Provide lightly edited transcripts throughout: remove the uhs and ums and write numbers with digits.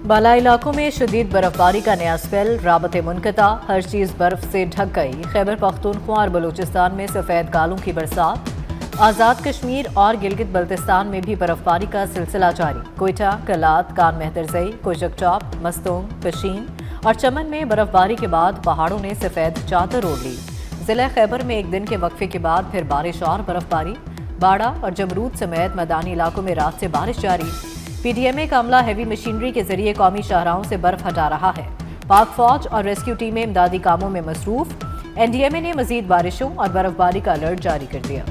बाला इलाकों में शदीद बर्फबारी का नया स्पेल, राबते मुनक़ता, हर चीज़ बर्फ से ढक गई। खैबर पख्तूनख्वा और बलूचिस्तान में सफ़ेद गालों की बरसात। आज़ाद कश्मीर और गिलगित बल्तिस्तान में भी बर्फबारी का सिलसिला जारी। कोयटा, कलात, कान मेहदरजई, कोशक चौप, मस्तूम, पशीन और चमन में बर्फबारी के बाद पहाड़ों ने सफ़ेद चादर ओढ़ ली। ज़िला खैबर में एक दिन के वक्फे के बाद फिर बारिश और बर्फबारी। बाड़ा और जमरूद समेत मैदानी इलाकों में रात से बारिश जारी। पीडीएमए का अमला हैवी मशीनरी के जरिए कौमी शाहराहों से बर्फ हटा रहा है। पाक फौज और रेस्क्यू टीमें इमदादी कामों में मसरूफ। एनडीएमए ने मजीद बारिशों और बर्फबारी का अलर्ट जारी कर दिया।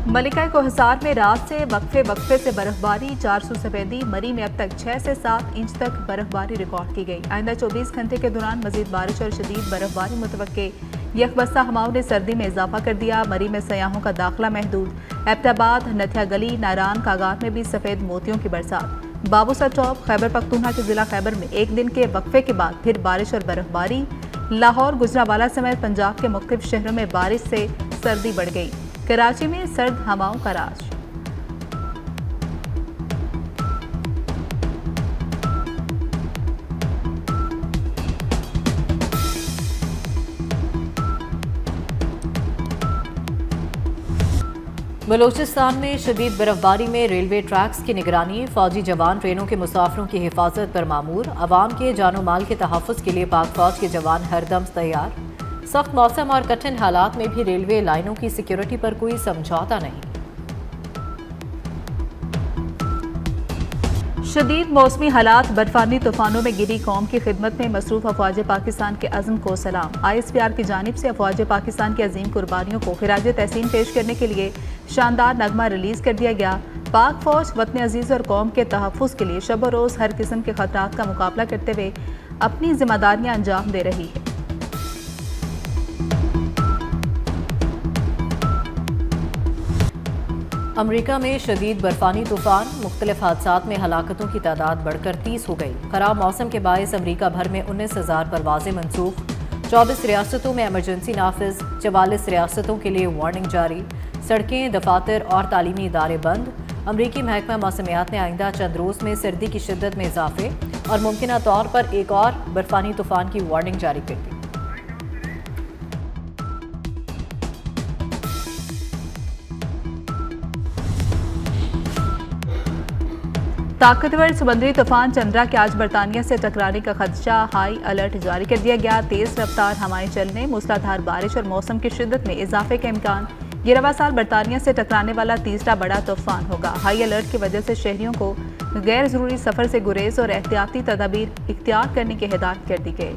मलिका को हिसार में रात से वक्फे से बर्फबारी, 400 सफेदी। मरी में अब तक 6 से 7 इंच तक बर्फबारी रिकॉर्ड की गई। आइंदा 24 घंटे के दौरान मजीद बारिश और शदीद बर्फबारी मुतवक्के। यकबस्ता हवाओं ने सर्दी में इजाफा कर दिया। मरी में सयाहों का दाखिला महदूद। एबटाबाद, नथिया गली, नारान, कागार में भी सफ़ेद मोतियों की बरसात। बाबूसर चौक, खैबर पख्तूनख्वा के जिला खैबर में एक दिन के वक्फे के बाद फिर बारिश और बर्फबारी। लाहौर, गुजरावाला समेत पंजाब के मुख्तलिफ शहरों में बारिश से सर्दी बढ़ गई। कराची में सर्द हवाओं का राज। बलूचिस्तान में शदीद बर्फबारी में रेलवे ट्रैक्स की निगरानी। फौजी जवान ट्रेनों के मुसाफिरों की हिफाजत पर मामूर। अवाम के जानो माल के तहफ़्फ़ुज़ के लिए पाक फौज के जवान हरदम तैयार। सख्त मौसम और कठिन हालात में भी रेलवे लाइनों की सिक्योरिटी पर कोई समझौता नहीं। शदीद मौसमी हालात, बर्फानी तूफानों में गिरी कौम की खिदमत में मसरूफ अफवाज पाकिस्तान के अज़्म को सलाम। ISPR की जानिब से अफवाज पाकिस्तान की अजीम कुर्बानियों को खिराज तहसीन पेश करने के लिए शानदार नगमा रिलीज कर दिया गया। पाक फौज वतन अजीज और कौम के तहफ़्फ़ुज़ के लिए शब रोज़ हर किस्म के खतरात का मुकाबला करते हुए अपनी जिम्मेदारियां अंजाम दे रही है। अमरीका में शदीद बर्फानी तूफान, मुख्तलिफ हादसात में हलाकतों की तादाद बढ़कर 30 हो गई। खराब मौसम के बायस अमरीका भर में 19,000 परवाजें मनसूख। 24 रियासतों में एमरजेंसी नाफिज। 44 रियासतों के लिए वार्निंग जारी। सड़कें, दफातर और तालीमी इदारे बंद। अमरीकी महकमा मौसमियात ने आइंदा चंद रोज़ में सर्दी की शिद्दत में इजाफे और मुमकिना तौर पर एक और बर्फानी तूफान की वार्निंग जारी कर दी। ताकतवर समुद्री तूफान चंद्रा के आज बरतानिया से टकराने का खदशा, हाई अलर्ट जारी कर दिया गया। तेज रफ्तार हवाएं चलने, मूसलाधार बारिश और मौसम की शिद्दत में इजाफे का इम्कान। ये रवा साल बरतानिया से टकराने वाला तीसरा बड़ा तूफान होगा। हाई अलर्ट की वजह से शहरियों को गैर जरूरी सफर से गुरेज और एहतियाती तदाबीर इख्तियार करने की हिदायत कर दी गई।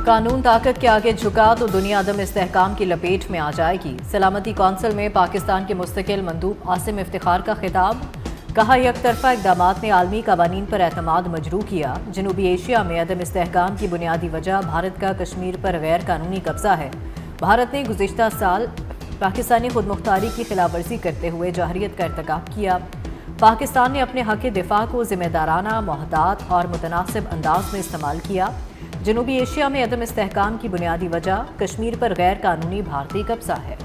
कानून ताकत के आगे झुका तो दुनिया अदम इस्तेहकाम की लपेट में आ जाएगी। सलामती कौंसिल में पाकिस्तान के मुस्तकिल मंदूब आसिम इफ्तिखार का खिताब। कहा, एक तरफा इक़दामात ने आलमी कवानीन पर एतमाद मजरू किया। जनूबी एशिया में अदम इस्तेहकाम की बुनियादी वजह भारत का कश्मीर पर गैर कानूनी कब्जा है। भारत ने गुज़िश्ता साल पाकिस्तानी खुद मुख्तारी की खिलाफ वर्जी करते हुए जहरियत का इर्तिकाब किया। पाकिस्तान ने अपने हक़ दिफा को ज़िम्मेदाराना, मोहतात और मुतनासिब अंदाज में इस्तेमाल किया। जनूबी एशिया में अदम इस्तेहकाम की बुनियादी वजह कश्मीर पर गैर कानूनी भारतीय कब्जा है।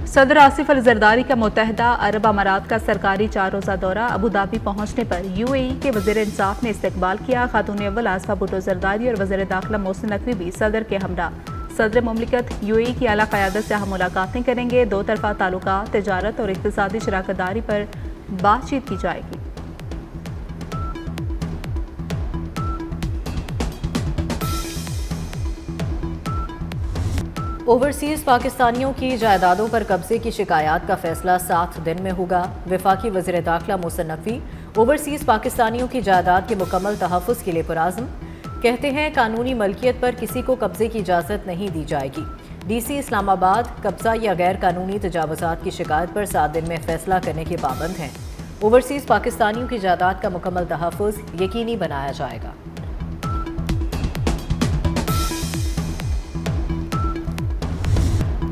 सदर आसिफ अल जरदारी का मुत्तहदा अरब अमारात का सरकारी 4 रोज़ा दौरा। अबू धाबी पहुंचने पर UAE के वज़ीर इंसाफ ने इस्तकबाल किया। खातून अव्वल आसफा भुट्टो जरदारी और वज़ीर दाखिला मोहसिन नकवी भी सदर के हमरा। सदर मुमलिकत UAE की आला क़यादत से हम मुलाकातें करेंगे। दो तरफा ताल्लुकात, तिजारत और इक़्तिसादी शराकतदारी पर बातचीत की जाएगी। ओवरसीज पाकिस्तानियों की जायदादों पर कब्जे की शिकायत का फैसला 7 दिन में होगा। वफाकी वज़ीर दाखिला मोहसिन नकवी ओवरसीज पाकिस्तानियों की जायदाद के मुकम्मल तहफ़्फ़ुज़ के लिए पुरज़्म। कहते हैं, कानूनी मलकियत पर किसी को कब्जे की इजाज़त नहीं दी जाएगी। DC इस्लामाबाद कब्जा या गैर कानूनी तजावुज़ात की शिकायत पर 7 दिन में फैसला करने के पाबंद हैं। ओवरसीज पाकिस्तानियों की जायदाद का मुकम्मल तहफ़्फ़ुज़ यकीनी बनाया जाएगा।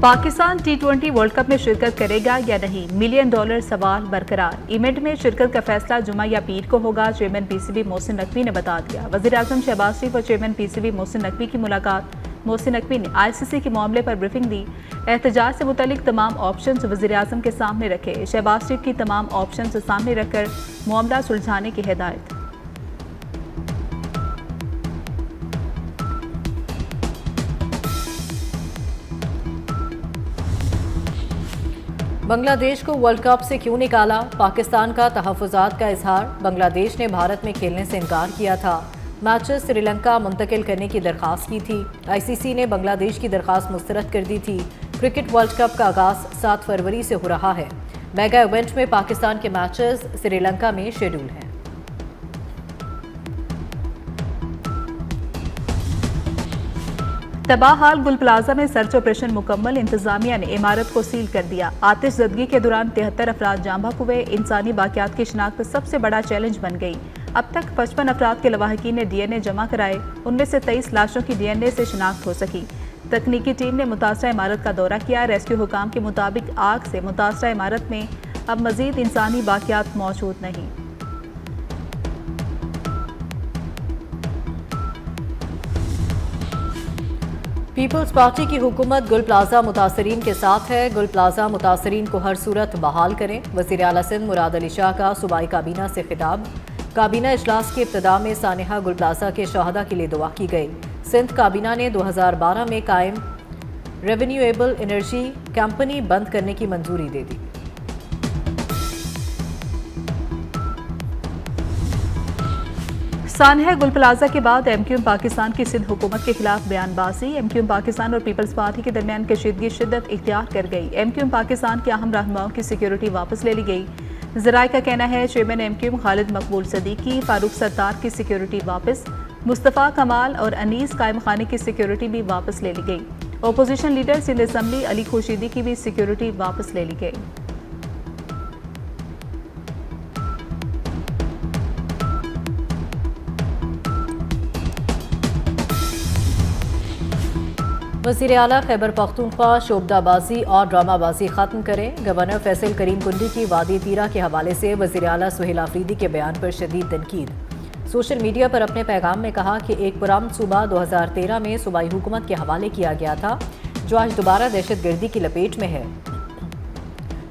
पाकिस्तान T20 वर्ल्ड कप में शिरकत करेगा या नहीं, $1 मिलियन सवाल बरकरार। इवेंट में शिरकत का फैसला जुमा या पीर को होगा, चेयरमैन पीसीबी मोहसिन नकवी ने बता दिया। वज़ीर-ए-आज़म शहबाज शरीफ और चेयरमैन पीसीबी मोहसिन नकवी की मुलाकात। मोहसिन नकवी ने आईसीसी के मामले पर ब्रीफिंग दी। एहतजाज से मुतालिक तमाम ऑप्शंस वज़ीर-ए-आज़म के सामने रखे। शहबाज शरीफ की तमाम ऑप्शंस सामने रखकर मामला सुलझाने की हिदायत। बांग्लादेश को वर्ल्ड कप से क्यों निकाला, पाकिस्तान का तहफ़्फ़ुज़ात का इजहार। बांग्लादेश ने भारत में खेलने से इनकार किया था। मैचेस श्रीलंका मुंतकिल करने की दरख्वास्त की थी। आईसीसी ने बांग्लादेश की दरख्वास्त मुस्तरद कर दी थी। क्रिकेट वर्ल्ड कप का आगाज़ 7 फरवरी से हो रहा है। मेगा इवेंट में पाकिस्तान के मैचेस श्रीलंका में शेड्यूल हैं। तबाह हाल गुल प्लाजा में सर्च ऑपरेशन मुकम्मल, इंतजामिया ने इमारत को सील कर दिया। आतिशज़दगी के दौरान 73 अफराद जाँ बहक हुए। इंसानी बाक़ियात की शिनाख्त सबसे बड़ा चैलेंज बन गई। अब तक 55 अफराद के लवाहकीन ने DNA जमा कराए, उनमें से 23 लाशों की DNA से शिनाख्त हो सकी। तकनीकी टीम ने मुतासरा इमारत का दौरा किया। रेस्क्यू हुकाम के मुताबिक आग से मुतासरा इमारत में अब मजीद इंसानी बाक़ियात मौजूद नहीं। पीपल्स पार्टी की हुकूमत गुल प्लाजा मुतासरीन के साथ है। गुल प्लाजा मुतासरीन को हर सूरत बहाल करें। वज़ीर आला सिंध मुराद अली शाह का सूबाई काबीना से खिताब। काबीना इजलास की इब्तिदा में सानिहा गुल प्लाजा के शहादा के लिए दुआ की गई। सिंध काबीना ने 2012 में कायम रेवेन्यूएबल एनर्जी कंपनी बंद करने की मंजूरी दे दी। सानिहा गुल प्लाजा के बाद MQM पाकिस्तान की सिंध हुकूमत के खिलाफ बयानबाजी। MQM पाकिस्तान और पीपल्स पार्टी के दरमियान कशीदगी शिद्दत इख्तियार कर गई। MQM पाकिस्तान के अहम रहनुमाओं की सिक्योरिटी वापस ले ली गई। ज़राए का कहना है चेयरमैन MQM खालिद मकबूल सदीकी, फारूक सत्तार की सिक्योरिटी वापस, मुस्तफ़ा कमाल और अनीस कायम खानी की सिक्योरिटी भी वापस ले ली गई। Opposition leader Sindh assembly Ali Khurshidi की भी सिक्योरिटी वापस ले ली गई। वज़ीर आला खैबर पख्तूनख्वा शोबदाबाजी और ड्रामाबाजी ख़त्म करें। गवर्नर फैसल करीम कुंडी की वादी तीरा के हवाले से वज़ीर आला सुहेल आफरीदी के बयान पर शदीद तनकीद। सोशल मीडिया पर अपने पैगाम में कहा कि एक पुरान सूबा 2013 में सूबाई हुकूमत के हवाले किया गया था, जो आज दोबारा दहशतगर्दी की लपेट में है।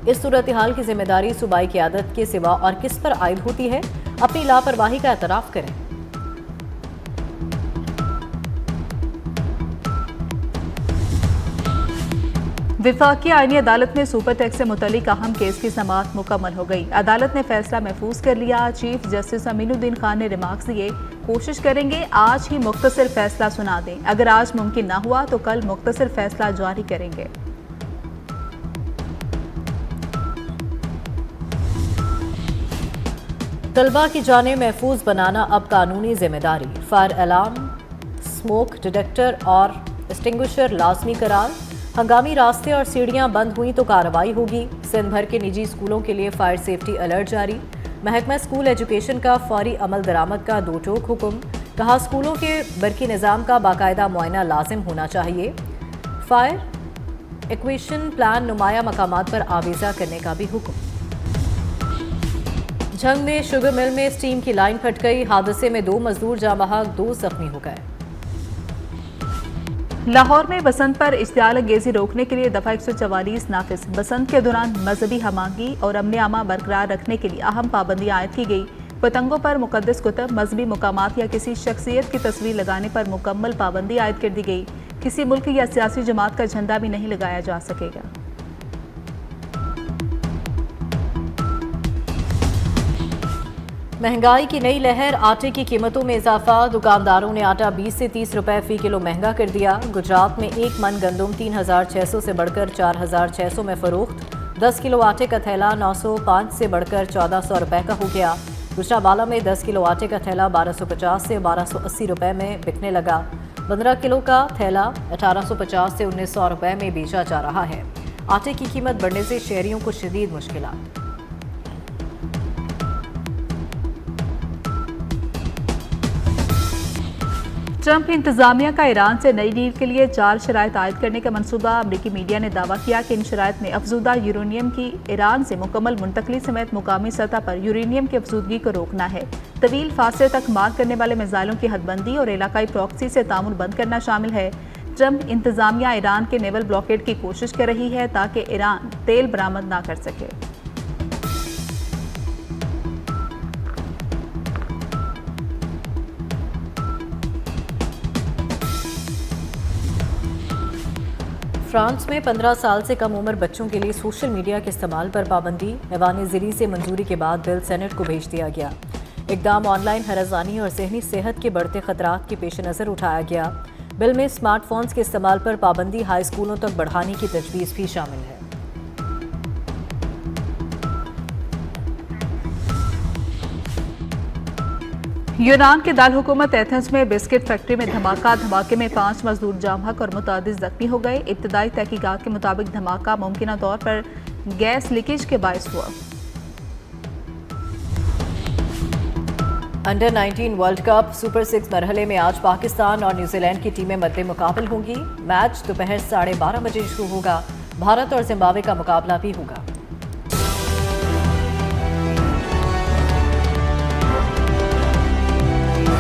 इस सूरत हाल की जिम्मेदारी सूबाई क़यादत के सिवा और किस पर आयद होती है? अपनी लापरवाही का एतराफ़ करें। विफाकी आईनी अदालत में सुपर टैक्स से मुतल्लिक अहम केस की समाअत मुकम्मल हो गई। अदालत ने फैसला महफूज कर लिया। चीफ जस्टिस अमीनुद्दीन खान ने रिमार्क्स दिए, कोशिश करेंगे आज ही मुख्तसर फैसला सुना दें। अगर आज मुमकिन ना हुआ तो कल मुख्तसर फैसला जारी करेंगे। तलबा की जानें महफूज बनाना अब कानूनी जिम्मेदारी। फायर अलार्म, स्मोक डिटेक्टर और एक्सटिंग्विशर लाजमी करार। हंगामी रास्ते और सीढ़ियां बंद हुई तो कार्रवाई होगी। सिंध भर के निजी स्कूलों के लिए फायर सेफ्टी अलर्ट जारी। महकमा स्कूल एजुकेशन का फौरी अमल दरामद का 2 टोक हुक्म। कहा स्कूलों के बरकी निज़ाम का बाकायदा मुआयना लाजिम होना चाहिए। फायर एक्वेशन प्लान नुमाया मकामात पर आवेजा करने का भी हुक्म। झंग में शुगर मिल में स्टीम की लाइन फट गई। हादसे में 2 मजदूर जाँ बहक, 2 जख्मी हो गए। लाहौर में बसंत पर इश्तियाल अंगेजी रोकने के लिए दफा 144 नाफिज। बसंत के दौरान मजहबी हमागी और अमन आमा बरकरार रखने के लिए अहम पाबंदियां आयद की गई। पतंगों पर मुकद्दस कुतब, मजहबी मुकामात या किसी शख्सियत की तस्वीर लगाने पर मुकम्मल पाबंदी आयद कर दी गई। किसी मुल्क या सियासी जमात का झंडा भी नहीं लगाया जा सकेगा। महंगाई की नई लहर, आटे की कीमतों में इजाफा। दुकानदारों ने आटा 20 से 30 रुपए फी किलो महंगा कर दिया। गुजरात में 1 मन गंदम 3600 से बढ़कर 4600 में फरोख्त। 10 किलो आटे का थैला 905 से बढ़कर 1400 रुपए का हो गया। गुजरावाला में 10 किलो आटे का थैला 1250 से 1280 रुपए में बिकने लगा। 15 किलो का थैला 1850 से 1900 रुपए में बेचा जा रहा है। आटे की कीमत बढ़ने से शहरियों को शदीद मुश्किलात। ट्रंप इंतजामिया का ईरान से नई डील के लिए 4 शराइत आयद करने का मंसूबा। अमरीकी मीडिया ने दावा किया कि इन शराइत में अफजूदा यूरेनियम की ईरान से मुकम्मल मुंतकली समेत मुकामी सतह पर यूरेनियम की अफजूदगी को रोकना है। तवील फासले तक मार करने वाले मिसाइलों की हदबंदी और इलाकाई प्रॉक्सी से तामुल बंद करना शामिल है। ट्रंप इंतजामिया ईरान के नेवल ब्लॉकेड की कोशिश कर रही है ताकि ईरान तेल बरामद ना कर सके। फ्रांस में 15 साल से कम उम्र बच्चों के लिए सोशल मीडिया के इस्तेमाल पर पाबंदी। ऐवान ज़िली से मंजूरी के बाद बिल सेनेट को भेज दिया गया। इकदाम ऑनलाइन हरासानी और ज़हनी सेहत के बढ़ते खतरात के पेश नज़र उठाया गया। बिल में स्मार्टफोन्स के इस्तेमाल पर पाबंदी हाई स्कूलों तक बढ़ाने की तजवीज़ भी शामिल है। यूनान के दार हुकूमत एथेंस में बिस्किट फैक्ट्री में धमाके में 5 मजदूर जाम हक और मुतादिद जख्मी हो गए। इब्तदाई तहकीकात के मुताबिक धमाका मुमकिन तौर पर गैस लीकेज के बायस हुआ। अंडर 19 वर्ल्ड कप सुपर 6 मरहले में आज पाकिस्तान और न्यूजीलैंड की टीमें मद्दे मुकाबल होंगी। मैच दोपहर 12:30 बजे शुरू होगा। भारत और जिम्बाब्वे का मुकाबला भी होगा।